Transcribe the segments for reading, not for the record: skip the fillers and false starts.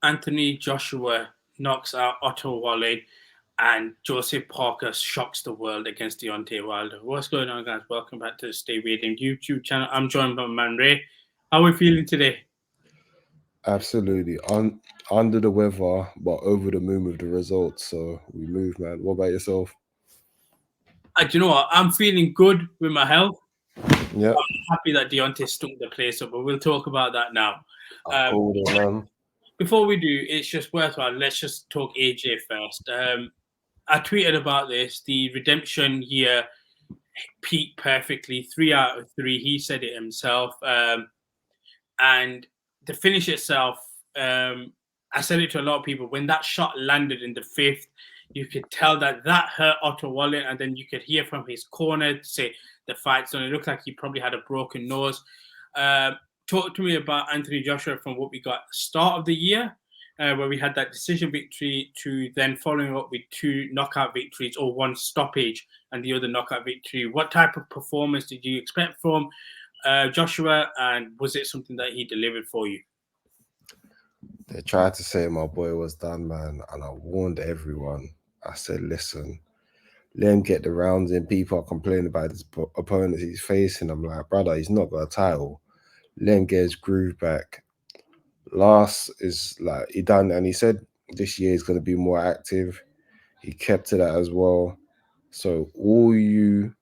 Anthony Joshua knocks out Otto Wallin, and Joseph Parker shocks the world against Deontay Wilder. What's going on, guys? Welcome back to the StayWeighedIn YouTube channel. I'm joined by my man Ray. How are we feeling today? Absolutely. Under the weather, but over the moon with the results. So we move, man. What about yourself? Do you know what? I'm feeling good with my health. Yeah. Happy that Deontay stunk the place up, but we'll talk about that now. I Um, called it, man. Before we do, it's just worthwhile. Let's just talk AJ first. I tweeted about this. The redemption year peaked perfectly, 3 out of 3. He said it himself. And the finish itself, I said it to a lot of people. When that shot landed in the fifth, you could tell that hurt Otto Wallin, and then you could hear from his corner to say the fight's done. It looked like he probably had a broken nose. Talk to me about Anthony Joshua from what we got at the start of the year, where we had that decision victory, to then following up with 2 knockout victories, or 1 stoppage and the other knockout victory. What type of performance did you expect from Joshua, and was it something that he delivered for you? They tried to say my boy was done, man. And I warned everyone. I said, listen, let him get the rounds in. People are complaining about his opponents he's facing. I'm like, brother, he's not got a title. Let him get his groove back. Last is like, he done, and he said this year he's going to be more active. He kept to that as well. So all you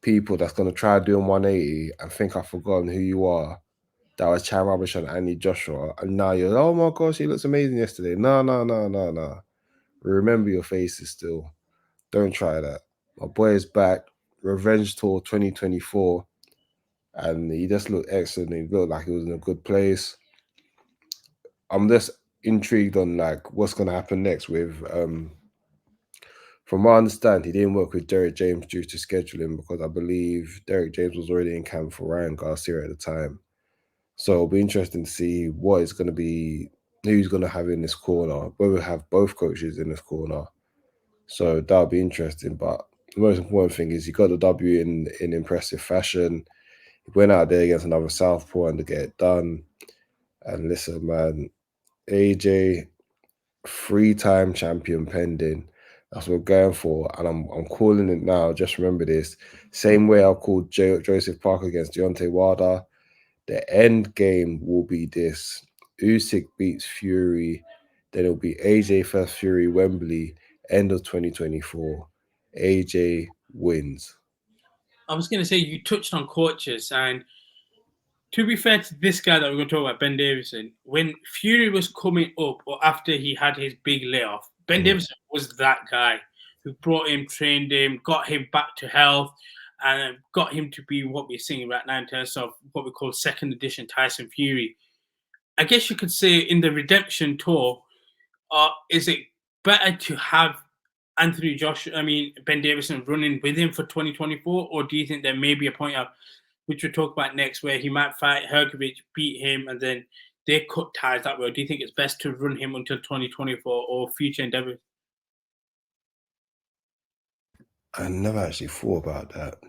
people that's gonna try doing 180 and think I've forgotten who you are, that was chatting rubbish on Andy Joshua, and now you're, oh my gosh, he looks amazing yesterday. No, no, no, no, no. Remember your faces still. Don't try that. My boy is back. Revenge Tour 2024. And he just looked excellent. He looked like he was in a good place. I'm just intrigued on like what's gonna happen next with from what I understand, he didn't work with Derek James due to scheduling because I believe Derek James was already in camp for Ryan Garcia at the time. So it'll be interesting to see what is going to be, who's going to have in this corner, whether we have both coaches in this corner. So that'll be interesting. But the most important thing is he got the W in impressive fashion. He went out there against another Southpaw and to get it done. And listen, man, AJ, 3-time champion pending. That's what we're going for, and I'm calling it now. Just remember this: same way I called Joseph Parker against Deontay Wilder. The end game will be this: Usyk beats Fury, then it'll be AJ first Fury Wembley, end of 2024. AJ wins. I was going to say, you touched on coaches, and to be fair to this guy that we're going to talk about, Ben Davidson, when Fury was coming up, or after he had his big layoff, Ben Davidson was that guy who brought him, trained him, got him back to health, and got him to be what we're seeing right now in terms of what we call second edition Tyson Fury. I guess you could say in the redemption tour, is it better to have Ben Davidson running with him for 2024, or do you think there may be a point of, which we'll talk about next, where he might fight Hergovich, beat him, and then they cut ties that way? Or do you think it's best to run him until 2024 or future endeavors? I never actually thought about that.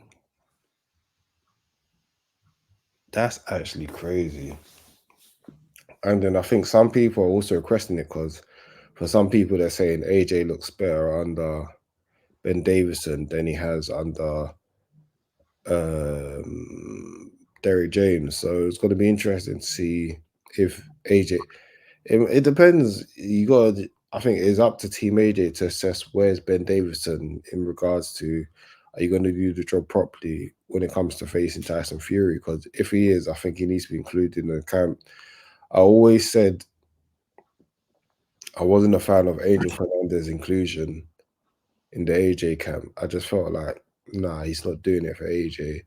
That's actually crazy. And then I think some people are also questioning it because for some people they're saying AJ looks better under Ben Davidson than he has under Derek James. So it's going to be interesting to see if AJ. It depends. You got. I think it's up to Team AJ to assess where's Ben Davidson in regards to are you going to do the job properly when it comes to facing Tyson Fury? Because if he is, I think he needs to be included in the camp. I always said I wasn't a fan of Angel Fernandez's inclusion in the AJ camp. I just felt like, nah, he's not doing it for AJ.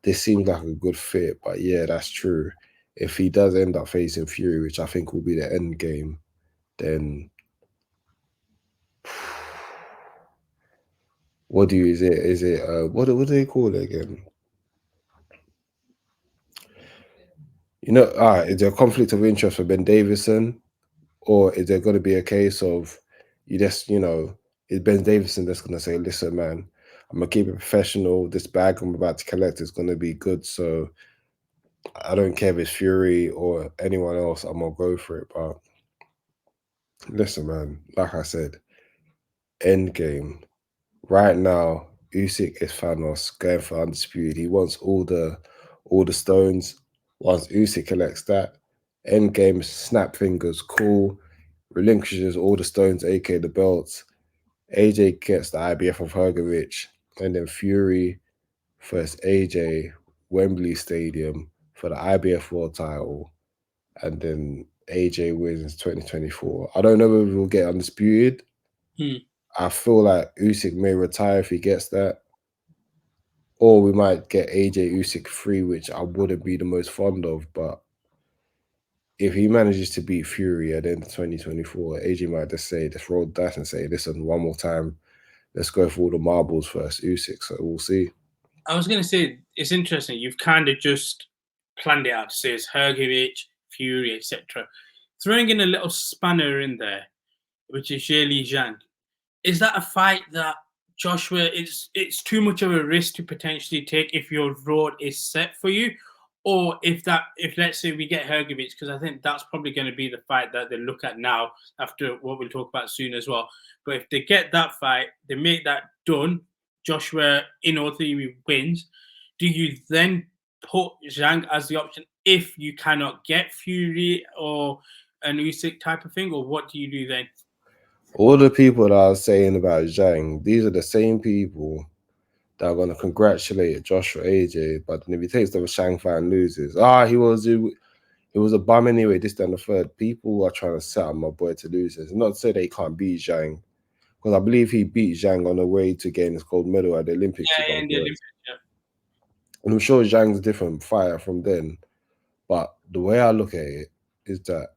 This seems like a good fit, but yeah, that's true. If he does end up facing Fury, which I think will be the end game, then what do you is it what do they call it again? You know, is there a conflict of interest for Ben Davison, or is there going to be a case of you just is Ben Davison that's going to say, listen, man, I'm gonna keep it professional. This bag I'm about to collect is going to be good, so I don't care if it's Fury or anyone else. I'm gonna go for it, but Listen, man, like I said, end game. Right now, Usyk is Thanos going for undisputed. He wants all the stones. Once Usyk collects that, end game, snap fingers, cool, relinquishes all the stones, aka the belts. AJ gets the IBF of Hergovich, and then Fury first AJ, Wembley Stadium for the IBF World Title, and then AJ wins 2024. I don't know whether we'll get undisputed. Hmm. I feel like Usyk may retire if he gets that, or we might get AJ Usyk free, which I wouldn't be the most fond of. But if he manages to beat Fury at the end of 2024, AJ might just say, just roll the dice and say, listen, one more time, let's go for all the marbles first, Usyk. So we'll see. I was going to say, it's interesting. You've kind of just planned it out to say it's Hergovich, Fury, etc. Throwing in a little spanner in there, which is Li Zhang. Is that a fight that Joshua it's too much of a risk to potentially take if your road is set for you? Or if let's say we get Hergovich, because I think that's probably going to be the fight that they look at now after what we'll talk about soon as well. But if they get that fight, they make that done, Joshua in all theory wins. Do you then put Zhang as the option if you cannot get Fury or an Usyk type of thing, or what do you do then? All the people that are saying about Zhang, these are the same people that are going to congratulate Joshua AJ, but if he takes the Shang fight and loses, he was a bum anyway, this, that, and the third. People are trying to set up my boy to lose. It's not to say they can't beat Zhang, because I believe he beat Zhang on the way to getting his gold medal at the Olympics, if Yeah, I'm in the correct. Olympics, yeah. And I'm sure Zhang's a different fighter from then. But the way I look at it is that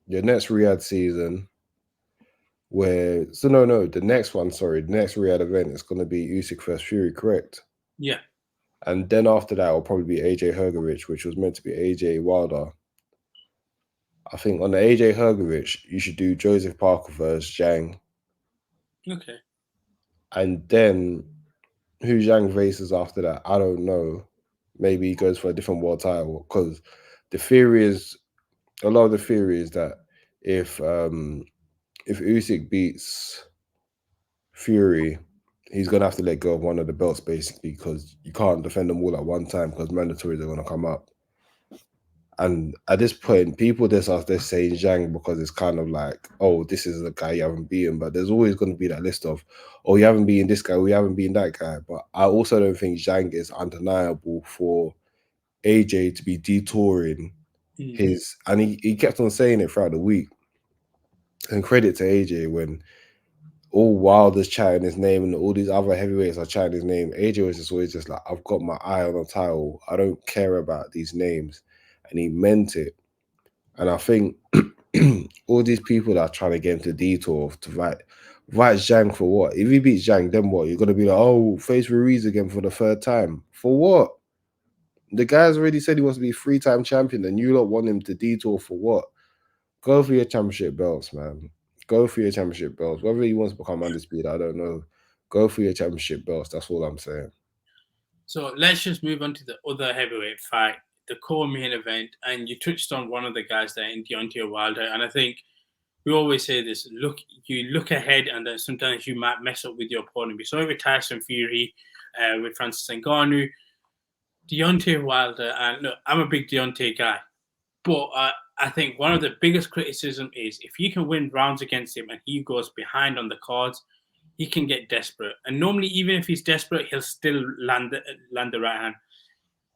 your next Riyadh season, the next one, sorry, the next Riyadh event is going to be Usyk vs Fury, correct? Yeah. And then after that, will probably be AJ Hergovich, which was meant to be AJ Wilder. I think on the AJ Hergovich, you should do Joseph Parker versus Zhang. Okay. And then who Zhang faces after that, I don't know. Maybe he goes for a different world title. Because the theory is, a lot of the theory is that if Usyk beats Fury, he's gonna have to let go of one of the belts basically, because you can't defend them all at one time because mandatories are gonna come up. And at this point, people just are just saying Zhang because it's kind of like, oh, this is the guy you haven't beaten. But there's always going to be that list of, oh, you haven't beaten this guy, we haven't beaten that guy. But I also don't think Zhang is undeniable for AJ to be detouring his, and he kept on saying it throughout the week. And credit to AJ when all Wilder's chatting his name and all these other heavyweights are chatting his name. AJ was just always just like, I've got my eye on the title. I don't care about these names. And he meant it. And I think all these people that are trying to get him to detour to fight Zhang for what? If he beats Zhang, then what? You're gonna be like, oh, face Ruiz again for the third time. For what? The guy's already said he wants to be 3-time champion, and you lot want him to detour for what? Go for your championship belts, man. Go for your championship belts. Whether he wants to become undisputed, I don't know. Go for your championship belts. That's all I'm saying. So let's just move on to the other heavyweight fight, the core main event. And you touched on one of the guys there in Deontay Wilder. And I think we always say this: you look ahead, and then sometimes you might mess up with your opponent. We saw it with Tyson Fury, with Francis Ngannou, Deontay Wilder. And look, I'm a big Deontay guy, but I think one of the biggest criticism is if you can win rounds against him and he goes behind on the cards, he can get desperate. And normally, even if he's desperate, he'll still land the right hand.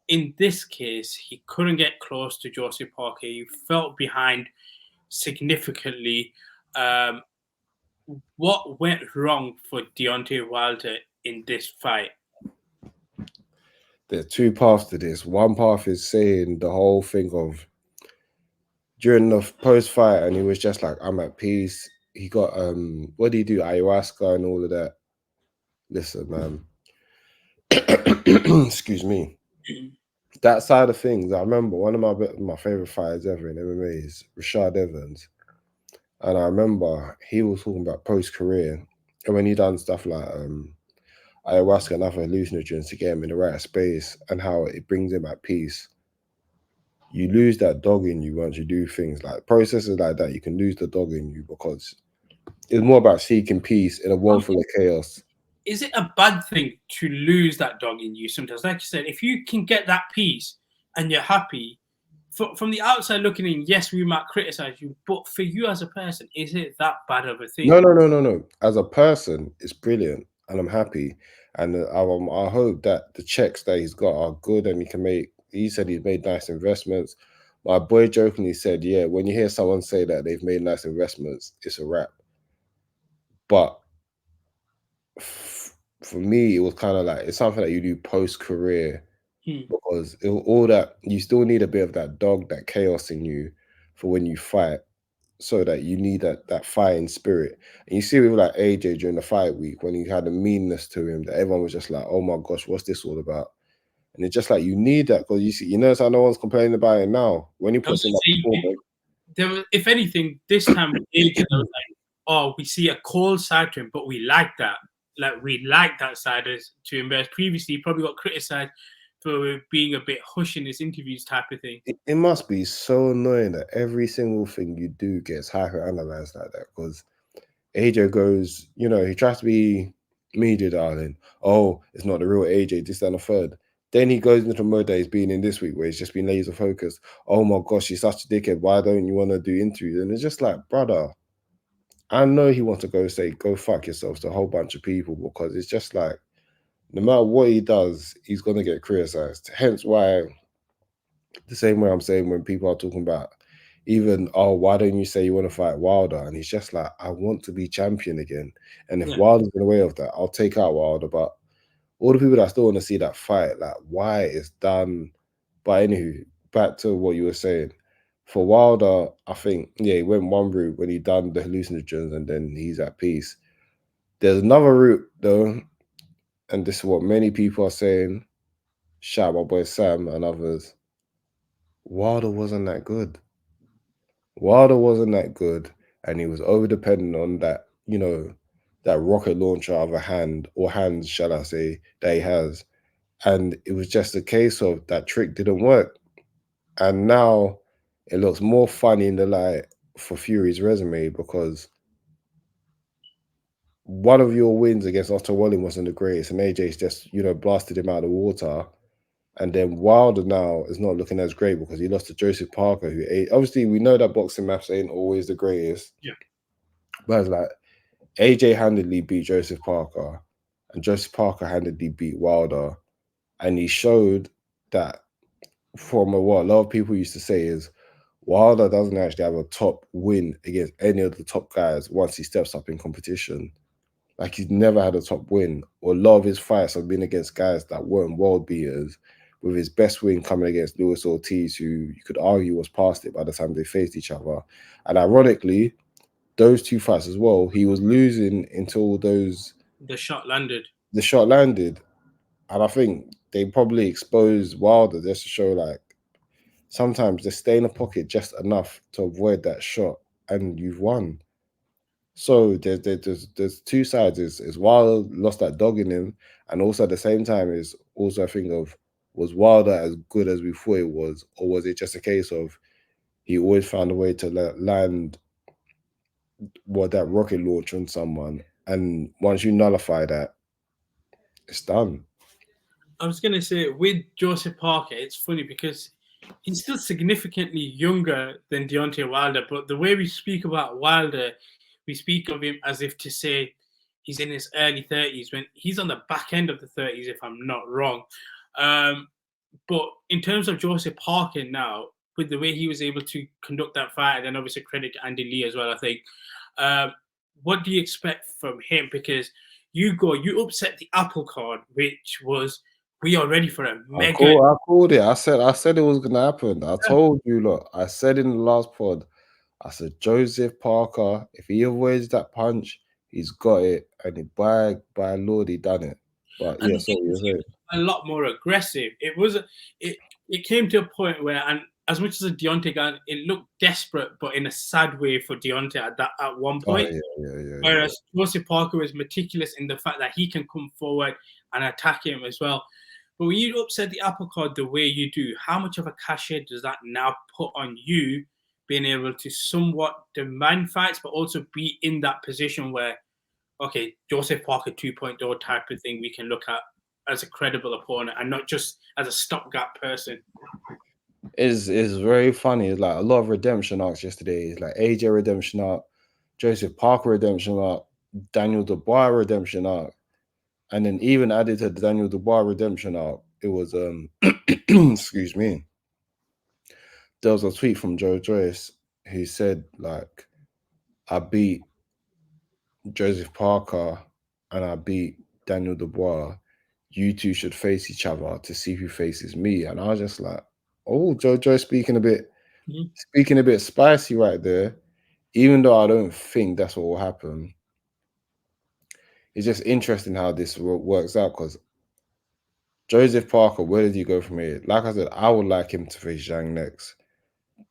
In this case, he couldn't get close to Joseph Parker. He felt behind significantly. What went wrong for Deontay Wilder in this fight? There's two paths to this. One path is saying the whole thing of during the post fight, and he was just like, I'm at peace. He got what do you do? Ayahuasca and all of that. Listen, man. Excuse me. That side of things, I remember one of my favorite fighters ever in MMA is Rashad Evans. And I remember he was talking about post career. And when he done stuff like ayahuasca and other hallucinogens to get him in the right space and how it brings him at peace. you lose that dog in you once you do things like processes like that. You can lose the dog in you because it's more about seeking peace in a world full of chaos. Is it a bad thing to lose that dog in you sometimes? Like you said, if you can get that peace and you're happy, from the outside looking in, yes, we might criticize you, but for you as a person, is it that bad of a thing? No. As a person, it's brilliant, and I'm happy, and I hope that the checks that he's got are good, and he can make. He said he's made nice investments. My boy jokingly said, "Yeah, when you hear someone say that they've made nice investments, it's a wrap." But for me, it was kind of like it's something that you do post career because all that you still need a bit of that dog, that chaos in you for when you fight, so that you need that fighting spirit. And you see with like AJ during the fight week when he had a meanness to him that everyone was just like, "Oh my gosh, what's this all about?" And it's just like you need that because you notice how no one's complaining about it now when he puts in that performance. There was, if anything, this time with AJ, there was like, oh, we see a cold side to him, but we like that. Like we like that side to him. Whereas previously, he probably got criticized for being a bit hush in his interviews, type of thing. It must be so annoying that every single thing you do gets hyper analyzed like that because AJ goes, he tries to be media darling. Oh, it's not the real AJ, this and a third. Then he goes into the mode that he's been in this week where he's just been laser focused. Oh my gosh, he's such a dickhead. Why don't you want to do interviews? And it's just like, brother, I know he wants to go fuck yourself to a whole bunch of people because it's just like, no matter what he does, he's going to get criticized. Hence why, the same way I'm saying when people are talking about even, oh, why don't you say you want to fight Wilder? And he's just like, I want to be champion again. And if Wilder's in the way of that, I'll take out Wilder. But all the people that still want to see that fight, like why it's done. But anywho, back to what you were saying. For Wilder, I think, he went one route when he done the hallucinogens and then he's at peace. There's another route though, and this is what many people are saying. Shout out my boy Sam and others. Wilder wasn't that good. Wilder wasn't that good, and he was over dependent on that, that rocket launcher of a hand or hands, shall I say, that he has. And it was just a case of that trick didn't work. And now it looks more funny in the light for Fury's resume because one of your wins against Otto Wallin wasn't the greatest, and AJ's just, blasted him out of the water. And then Wilder now is not looking as great because he lost to Joseph Parker, who obviously we know that boxing maths ain't always the greatest. Yeah. But it's like AJ handedly beat Joseph Parker, and Joseph Parker handedly beat Wilder. And he showed that from what a lot of people used to say is Wilder doesn't actually have a top win against any of the top guys once he steps up in competition. Like he's never had a top win, or a lot of his fights have been against guys that weren't world beaters, with his best win coming against Luis Ortiz, who you could argue was past it by the time they faced each other. And ironically, those two fights as well, he was losing until the shot landed. The shot landed. And I think they probably exposed Wilder just to show like sometimes just stay in the pocket just enough to avoid that shot and you've won. So there's two sides. Is Wilder lost that dog in him, and also at the same time is also a thing of, was Wilder as good as we thought it was, or was it just a case of he always found a way to land that rocket launch on someone, and once you nullify that, it's done. I was gonna say with Joseph Parker, it's funny because he's still significantly younger than Deontay Wilder, but the way we speak about Wilder, we speak of him as if to say he's in his early 30s when he's on the back end of the 30s, if I'm not wrong. But in terms of Joseph Parker now, with the way he was able to conduct that fight, and then obviously credit to Andy Lee as well, I think. What do you expect from him? Because you upset the apple card, which was we are ready for a mega. I called it. I said it was gonna happen. I told you, look. I said in the last pod, I said Joseph Parker, if he avoids that punch, he's got it, and by Lord, he done it. But yeah, so a lot more aggressive. It came to a point where, and as much as a Deontay guy, it looked desperate, but in a sad way for Deontay at one point. Whereas Joseph Parker was meticulous in the fact that he can come forward and attack him as well. But when you upset the apple cart the way you do, how much of a cachet does that now put on you being able to somewhat demand fights, but also be in that position where, okay, Joseph Parker 2.0 type of thing we can look at as a credible opponent and not just as a stopgap person? Is very funny. It's like a lot of redemption arcs yesterday. It's like AJ redemption arc, Joseph Parker redemption arc, Daniel Dubois redemption arc, and then even added to the Daniel Dubois redemption arc, it was excuse me. There was a tweet from Joe Joyce who said like, I beat Joseph Parker and I beat Daniel Dubois. You two should face each other to see who faces me. And I was just like, oh, Joe Joyce speaking a bit spicy right there. Even though I don't think that's what will happen. It's just interesting how this works out because Joseph Parker, where did he go from here? Like I said, I would like him to face Zhang next.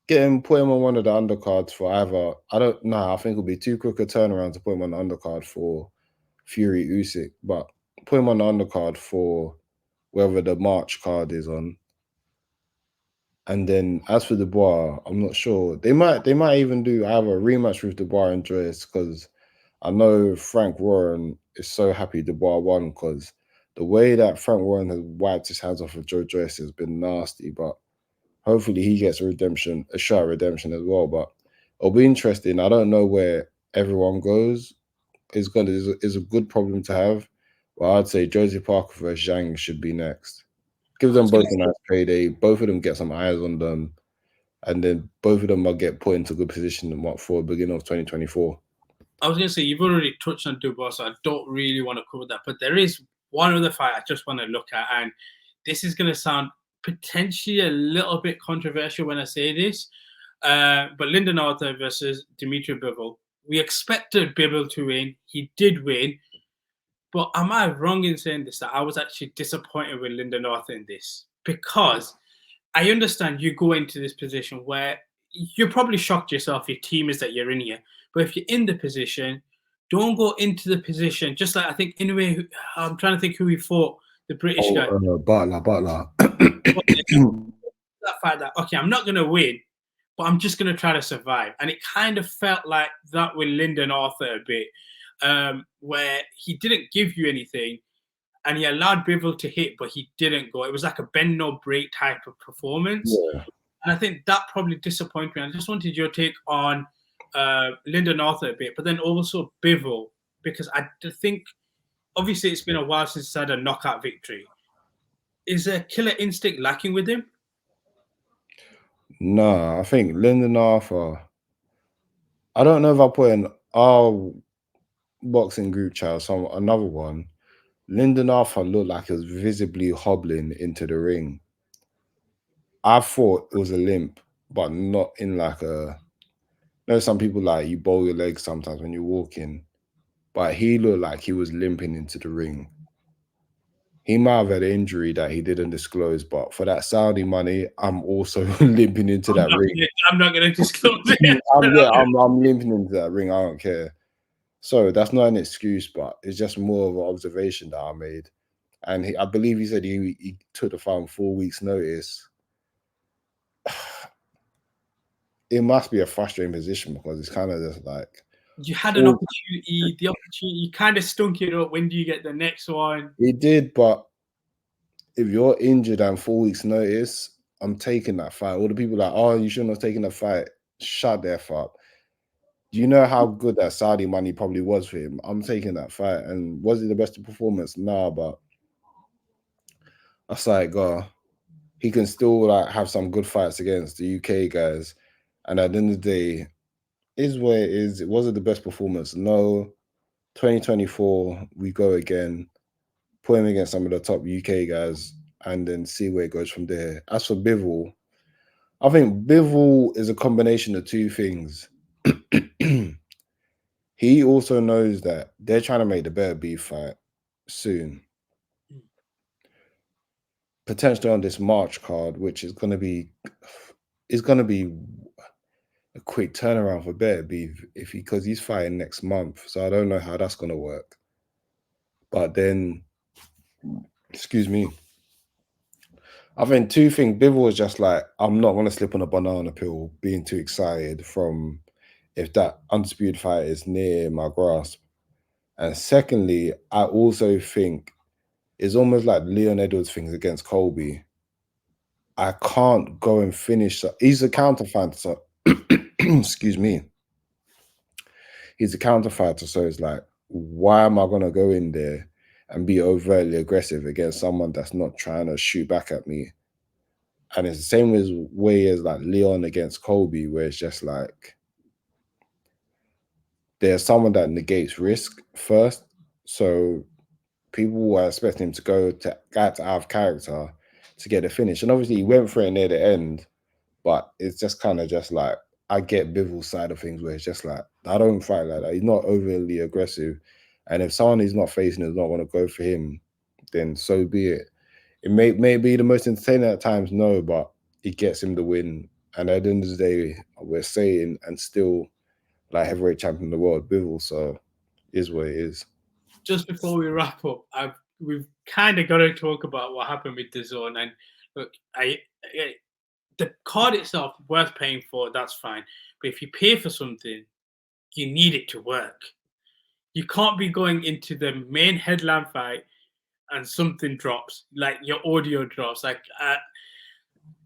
Put him on one of the undercards for either. I don't know. I think it'll be too quick a turnaround to put him on the undercard for Fury Usyk, but put him on the undercard for wherever the March card is on. And then as for Dubois, I'm not sure. They might even do either a rematch with Dubois and Joyce because I know Frank Warren is so happy Dubois won because the way that Frank Warren has wiped his hands off of Joe Joyce has been nasty. But hopefully he gets a shot at redemption as well. But it'll be interesting. I don't know where everyone goes. Is a good problem to have. But I'd say Joseph Parker versus Zhang should be next. Give them both a nice payday. Both of them get some eyes on them. And then both of them will get put into good position for the beginning of 2024. I was going to say, you've already touched on Dubois, so I don't really want to cover that. But there is one other fight I just want to look at. And this is going to sound potentially a little bit controversial when I say this. But Lindon Arthur versus Dimitri Bivol. We expected Bivol to win. He did win. But am I wrong in saying this, that I was actually disappointed with Lindon Arthur in this? Because I understand you go into this position where you're probably shocked yourself, your team is that you're in here. But if you're in the position, don't go into the position. Just like I think, anyway, I'm trying to think who he fought, the British guy. Butler. That fight that, okay, I'm not going to win, but I'm just going to try to survive. And it kind of felt like that with Lindon Arthur a bit, where he didn't give you anything and he allowed Bivol to hit, but he didn't go. It was like a bend no break type of performance. Yeah. And I think that probably disappointed me. I just wanted your take on Lindon Arthur a bit, but then also Bivol, because I think, obviously, it's been a while since he's had a knockout victory. Is there killer instinct lacking with him? No, I think Lindon Arthur. I don't know if I put in our boxing group chat or another one. Lindon Arthur looked like he was visibly hobbling into the ring. I thought it was a limp, but not in like a. You know, some people like you bowl your legs sometimes when you're walking, but he looked like he was limping into the ring. He might have had an injury that he didn't disclose, but for that Saudi money, I'm also limping into that ring. I'm not going to disclose it. I'm limping into that ring. I don't care. So that's not an excuse, but it's just more of an observation that I made. And I believe he said he took the fight on 4 weeks' notice. It must be a frustrating position because it's kind of just like you had an opportunity. The opportunity, you kind of stunk it up. When do you get the next one? It did, but if you're injured and 4 weeks' notice, I'm taking that fight. All the people like, oh, you shouldn't have taken the fight. Shut their fuck. Do you know how good that Saudi money probably was for him? I'm taking that fight. And was it the best performance? Nah, but that's like, he can still like have some good fights against the UK guys. And at the end of the day, is where it is. Was it the best performance? No. 2024, we go again. Put him against some of the top UK guys and then see where it goes from there. As for Bivol, I think Bivol is a combination of two things. He also knows that they're trying to make the better beef fight soon. Potentially on this March card, which is going to be a quick turnaround for better beef because he's fighting next month. So I don't know how that's going to work. But then, excuse me, I think two things. Bivol was just like, I'm not gonna slip on a banana peel, being too excited from if that undisputed fight is near my grasp. And secondly, I also think it's almost like Leon Edwards things against Colby. I can't go and finish. He's a counterfighter. So excuse me. He's a counterfighter. So it's like, why am I gonna go in there and be overtly aggressive against someone that's not trying to shoot back at me? And it's the same way as like Leon against Colby, where it's just like there's someone that negates risk first. So people were expecting him to go to out of character to get the finish. And obviously he went for it near the end, but it's just kind of just like, I get Bivol's side of things where it's just like, I don't fight like that. He's not overly aggressive. And if someone he's not facing is not going to go for him, then so be it. It may be the most entertaining at times, no, but it gets him the win. And at the end of the day, we're saying and still like heavyweight champion of the world, Bivol, so is what it is. Just before we wrap up, we've kind of got to talk about what happened with DAZN. And look, the card itself worth paying for, that's fine. But if you pay for something, you need it to work. You can't be going into the main headline fight and something drops, like your audio drops. Like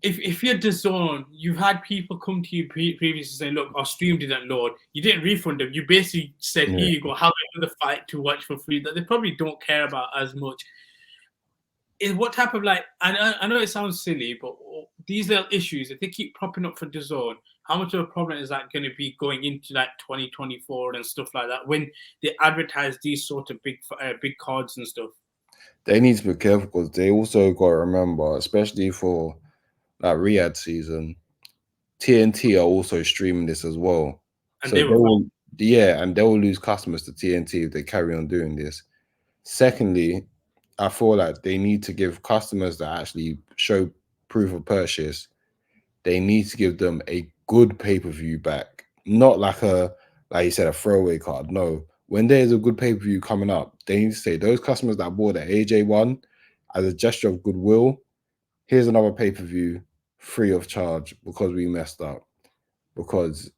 if you're DAZN, you've had people come to you previously saying, look, our stream didn't load. You didn't refund them. You basically said, here you go, have another fight to watch for free that they probably don't care about as much. Is what type of like, I know it sounds silly, but these little issues, if they keep propping up for DAZN, how much of a problem is that going to be going into like 2024 and stuff like that when they advertise these sort of big cards and stuff? They need to be careful because they also got to remember, especially for like Riyadh season, TNT are also streaming this as well. And so they will lose customers to TNT if they carry on doing this. Secondly, I feel like they need to give customers that actually show proof of purchase, they need to give them a good pay-per-view back. Not like you said, a throwaway card. No. When there's a good pay-per-view coming up, they need to say, those customers that bought the AJ1 as a gesture of goodwill, here's another pay-per-view free of charge because we messed up. Because,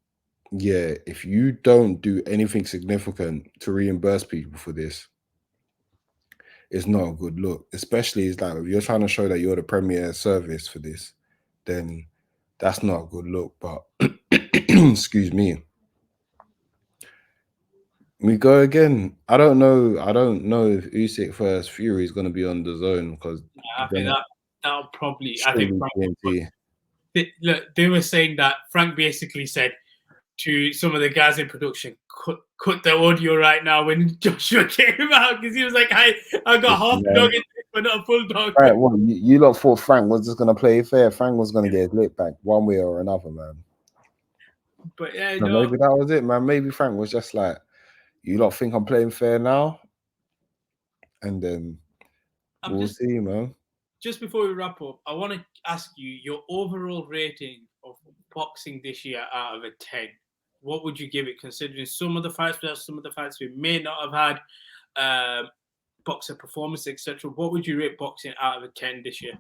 yeah, if you don't do anything significant to reimburse people for this, it's not a good look. Especially, it's like if you're trying to show that you're the premier service for this, then that's not a good look. But excuse me. We go again. I don't know if Usyk versus Fury is going to be on DAZN because I think that'll probably. I think look, they were saying that Frank basically said to some of the guys in production, cut the audio right now when Joshua came out because he was like, I got half dog in it, but not a full dog. Right, well, you lot thought Frank was just going to play fair. Frank was going to get his lip back one way or another, man. But yeah, maybe that was it, man. Maybe Frank was just like, you lot think I'm playing fair now? And then we'll see, man. Just before we wrap up, I want to ask you your overall rating of boxing this year out of a 10. What would you give it, considering some of the fights we may not have had, boxer performance, etc.? What would you rate boxing out of a 10 this year?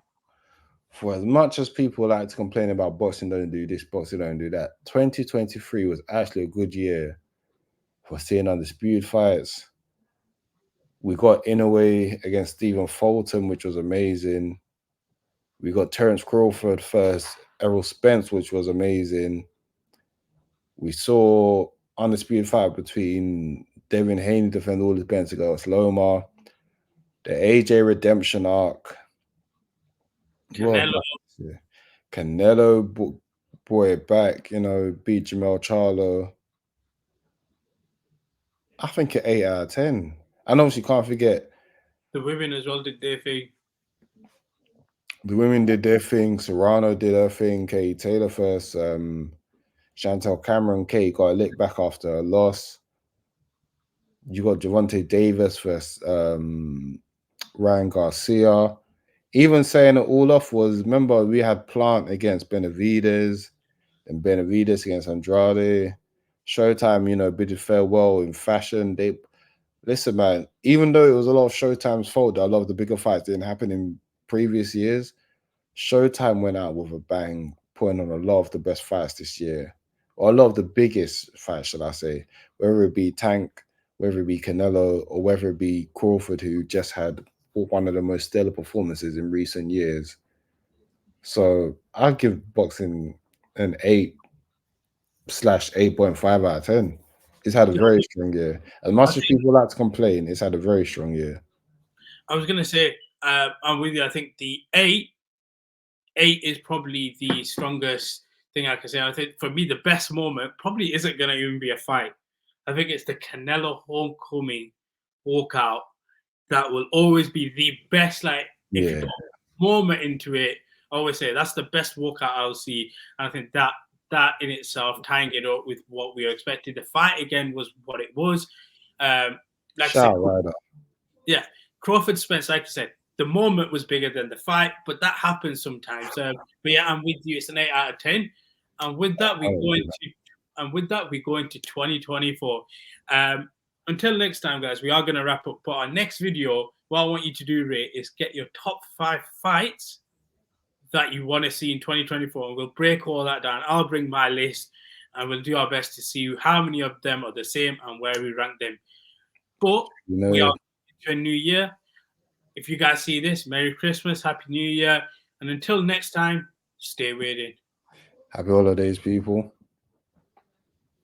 For as much as people like to complain about boxing don't do this, boxing don't do that, 2023 was actually a good year for seeing undisputed fights. We got Inoue against Stephen Fulton, which was amazing. We got Terence Crawford first, Errol Spence, which was amazing. We saw undisputed fight between Devin Haney defend all his belts against Loma. The AJ redemption arc. Canelo brought it back, beat Jamel Charlo. I think an 8 out of 10. And obviously can't forget the women as well did their thing. The women did their thing. Serrano did her thing. Katie Taylor first. Chantel Cameron. Kate got a lick back after a loss. You got Gervonta Davis versus Ryan Garcia. Even saying it all off was, remember, we had Plant against Benavidez and Benavidez against Andrade. Showtime, bidded farewell in fashion. Listen, man, even though it was a lot of Showtime's fault, I love the bigger fights didn't happen in previous years. Showtime went out with a bang, putting on a lot of the best fights this year, or a lot of the biggest fights, should I say, whether it be Tank, whether it be Canelo, or whether it be Crawford, who just had one of the most stellar performances in recent years. So I'd give boxing an 8/8.5 out of 10. It's had a very strong year. As much as people like to complain, it's had a very strong year. I was gonna say, I'm with you. I think the eight is probably the strongest thing I can say. I think for me, the best moment probably isn't gonna even be a fight. I think it's the Canelo homecoming walkout that will always be the best. Like, if you put a moment into it, I always say that's the best walkout I'll see. And I think that in itself, tying it up with what we expected, the fight again was what it was. Like I said, yeah, Crawford Spence, like I said, the moment was bigger than the fight, but that happens sometimes. But yeah, I'm with you. It's an 8 out of 10. And with that, we go into 2024. Until next time, guys, we are going to wrap up. But our next video, what I want you to do, Ray, is get your top 5 fights that you want to see in 2024. And we'll break all that down. I'll bring my list and we'll do our best to see how many of them are the same and where we rank them. But we are into a new year. If you guys see this, Merry Christmas, Happy New Year. And until next time, stay weighed in. Happy holidays, people.